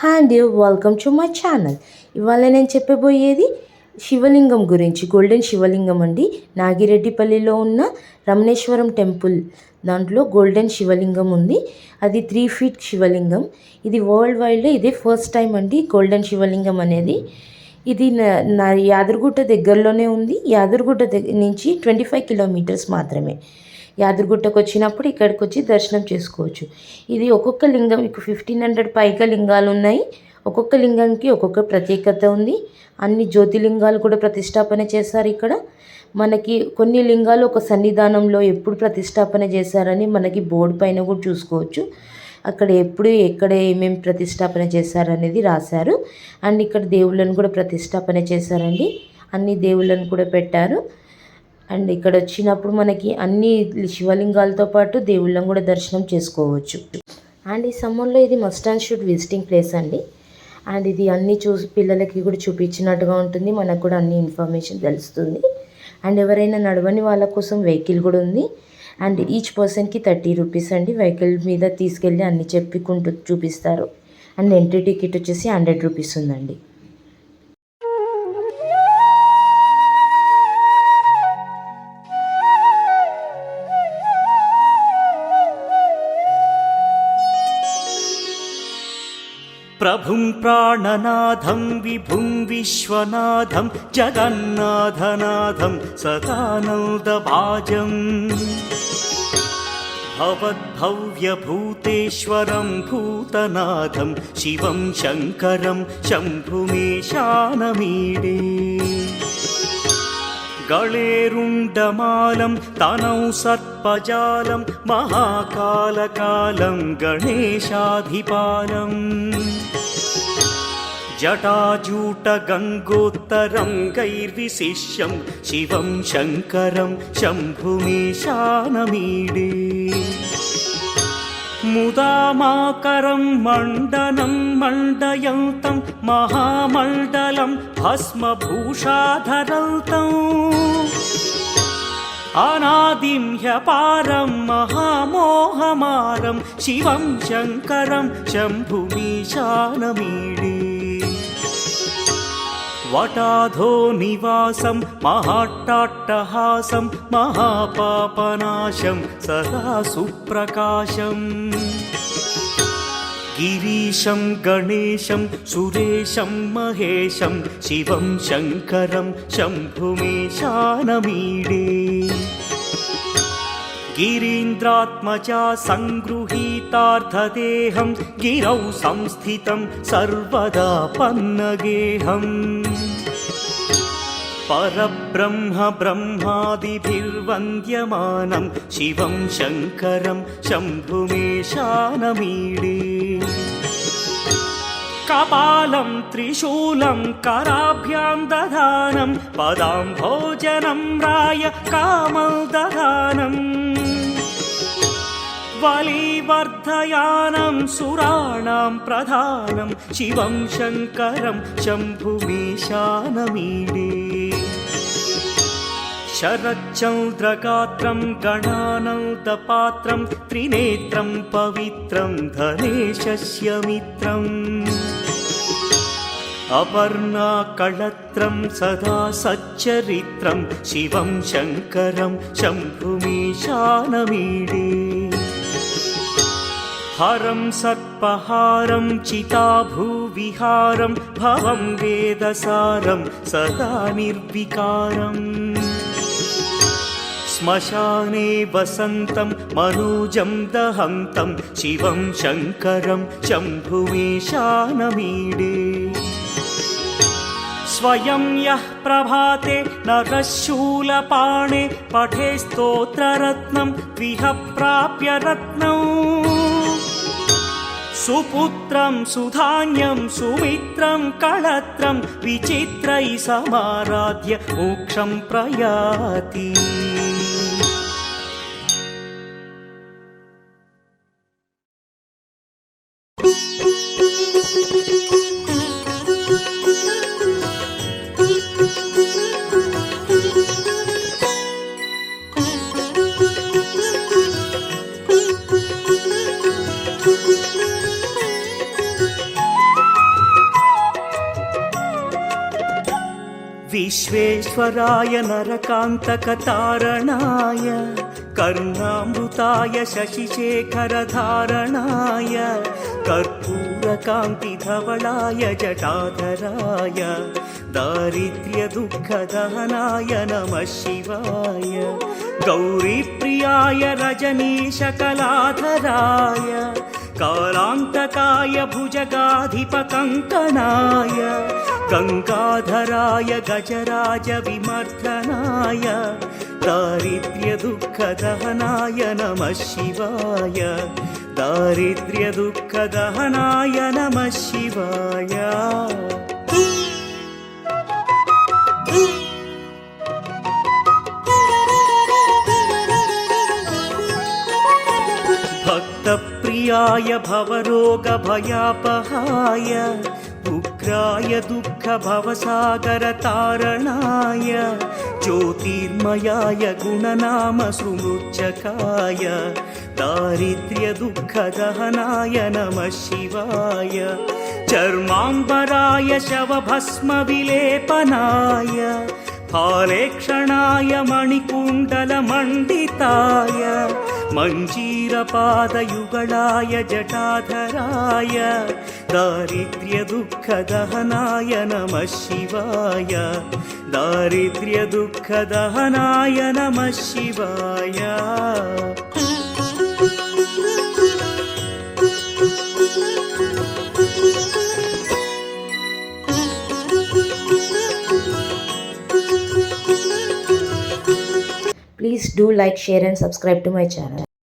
Hi అండి, welcome to my channel. ఇవాళ నేను చెప్పబోయేది శివలింగం గురించి. గోల్డెన్ శివలింగం అండి. నాగిరెడ్డిపల్లిలో ఉన్న రమణేశ్వరం టెంపుల్ దాంట్లో గోల్డెన్ శివలింగం ఉంది. అది 3 feet శివలింగం. ఇది వరల్డ్ వైడ్లో ఇదే ఫస్ట్ టైం అండి గోల్డెన్ శివలింగం అనేది. ఇది నా యాదగిరిగుట్ట దగ్గరలోనే ఉంది. యాదగిరిగుట్ట నుంచి 25 kilometers మాత్రమే. యాదగిరిగుట్టకు వచ్చినప్పుడు ఇక్కడికి వచ్చి దర్శనం చేసుకోవచ్చు. ఇది ఒక్కొక్క లింగం 1500 పైగా లింగాలు ఉన్నాయి. ఒక్కొక్క లింగంకి ఒక్కొక్క ప్రత్యేకత ఉంది. అన్ని జ్యోతిలింగాలు కూడా ప్రతిష్టాపన చేశారు ఇక్కడ. మనకి కొన్ని లింగాలు ఒక సన్నిధానంలో ఎప్పుడు ప్రతిష్టాపన చేశారని మనకి బోర్డు పైన కూడా చూసుకోవచ్చు. అక్కడ ఎప్పుడు ఎక్కడ ఏమేమి ప్రతిష్టాపన చేశారనేది రాశారు. అండ్ ఇక్కడ దేవుళ్ళను కూడా ప్రతిష్టాపన చేశారండి. అన్ని దేవుళ్ళను కూడా పెట్టారు. అండ్ ఇక్కడ వచ్చినప్పుడు మనకి అన్ని శివలింగాలతో పాటు దేవుళ్ళను కూడా దర్శనం చేసుకోవచ్చు. అండ్ ఈ సమ్మర్లో ఇది must and should visiting place అండి. అండ్ ఇది అన్నీ పిల్లలకి కూడా చూపించినట్టుగా ఉంటుంది. మనకు కూడా అన్ని ఇన్ఫర్మేషన్ తెలుస్తుంది. అండ్ ఎవరైనా నడవని వాళ్ళ కోసం వెహికల్ కూడా ఉంది. అండ్ ఈచ్ పర్సన్కి 30 rupees అండి. వెహికల్ మీద తీసుకెళ్ళి అన్ని చెప్పుకుంటూ చూపిస్తారు. అండ్ ఎంట్రీ టికెట్ వచ్చేసి 100 rupees ఉందండి. ప్రభుం ప్రాణనాథం విభుం విశ్వనాథం జగన్నాథనాథం సదానందభాజం భవద్భవ్యభూతేశ్వరం భూతనాథం శివం శంకరం శంభుమేశానమీడే గళేరుండమాలం తనౌ సర్పజాలం మహాకాలకాలం గణేశాధిపాలం జటాజూటగంగోత్తరం గైర్విశిష్యం శివం శంకరం శంభుమేశానమీడే ముదామాకరం మండనం మండయంతం మహామండలం భస్మభూషాధరంతం అనాదిం హ్యపారం మహామోహమారం శివం శంకరం శంభుమీశానమీడే వటాధో నివాసం మహాట్టాట్టహాసం మహాపాపనాశం సదా సుప్రకాశం గిరీశం గణేశం సురేశం మహేశం శివం శంకరం శంభుమేశానమీడే గిరీంద్రాత్మజా సంగృహీతార్థదేహం గిరౌ సంస్థితం సర్వదా పన్నగేహం పరబ్రహ్మ బ్రహ్మాదిభిర్వంద్యమానం శివం శంకరం శంభుమేశానమీడే కపాలం త్రిశూలం కరాభ్యాం దధానం పదాంభోజనం రాయ కామం దధానం బలివర్ధయానం సురాణాం ప్రధానం శివం శంకరం శంభుమేశానమీడే శరచ్చంద్రగాత్రం గణానందపాత్రం త్రినేత్రం పవిత్రం ధనేశస్య మిత్రం అపర్ణాకళత్రం సదా సచ్చరిత్రం శివం శంకరం శంభుమేశానమీడే హరం సర్పహారం చితాభూవిహారం భవం వేదసారం సదా నిర్వికారం శ్మశానే వసంతం మనోజం దహంతం శివం శంకరం శంభుమేశానమీడే స్వయం యః ప్రభాతే నరశూలపాణే పఠే స్తోత్రరత్నం త్విహ ప్రాప్య రత్నం సుపుత్రం సుధాన్యం సుమిత్రం కళత్రం విచిత్రై సమారాధ్య మోక్షం ప్రయాతి विश्वेश्वराय नरकान्तकतारणाय करुणामृताय शशिशेखरधारणाय कर्पूरकान्तिधवलाय जटाधराय दारिद्र्यदुःखदहनाय नमः शिवाय गौरीप्रियाय रजनीशकलाधराय कालान्तकाय भुजगाधिपकङ्कणाय गङ्गाधराय गजराज विमर्दनाय दारिद्र्यदुःखदहनाय नमः शिवाय दारिद्र्यदुःखदहनाय नमः शिवाय भक्तप्रियाय भवरोगभयापहाय उग्राय दुःखभवसागरतारणाय ज्योतिर्मयाय गुणनामसुमृच्छकाय दारिद्र्यदुःखदहनाय नमः शिवाय चर्माम्बराय शवभस्मविलेपनाय फालेक्षणाय मणिकुण्डलमण्डिताय मञ्जीरपादयुगलाय जटाधराय दारिद्र्यदुःखदहनाय नमः शिवाय दारिद्र्यदुःखदहनाय नमः शिवाय Please do like, share and subscribe to my channel.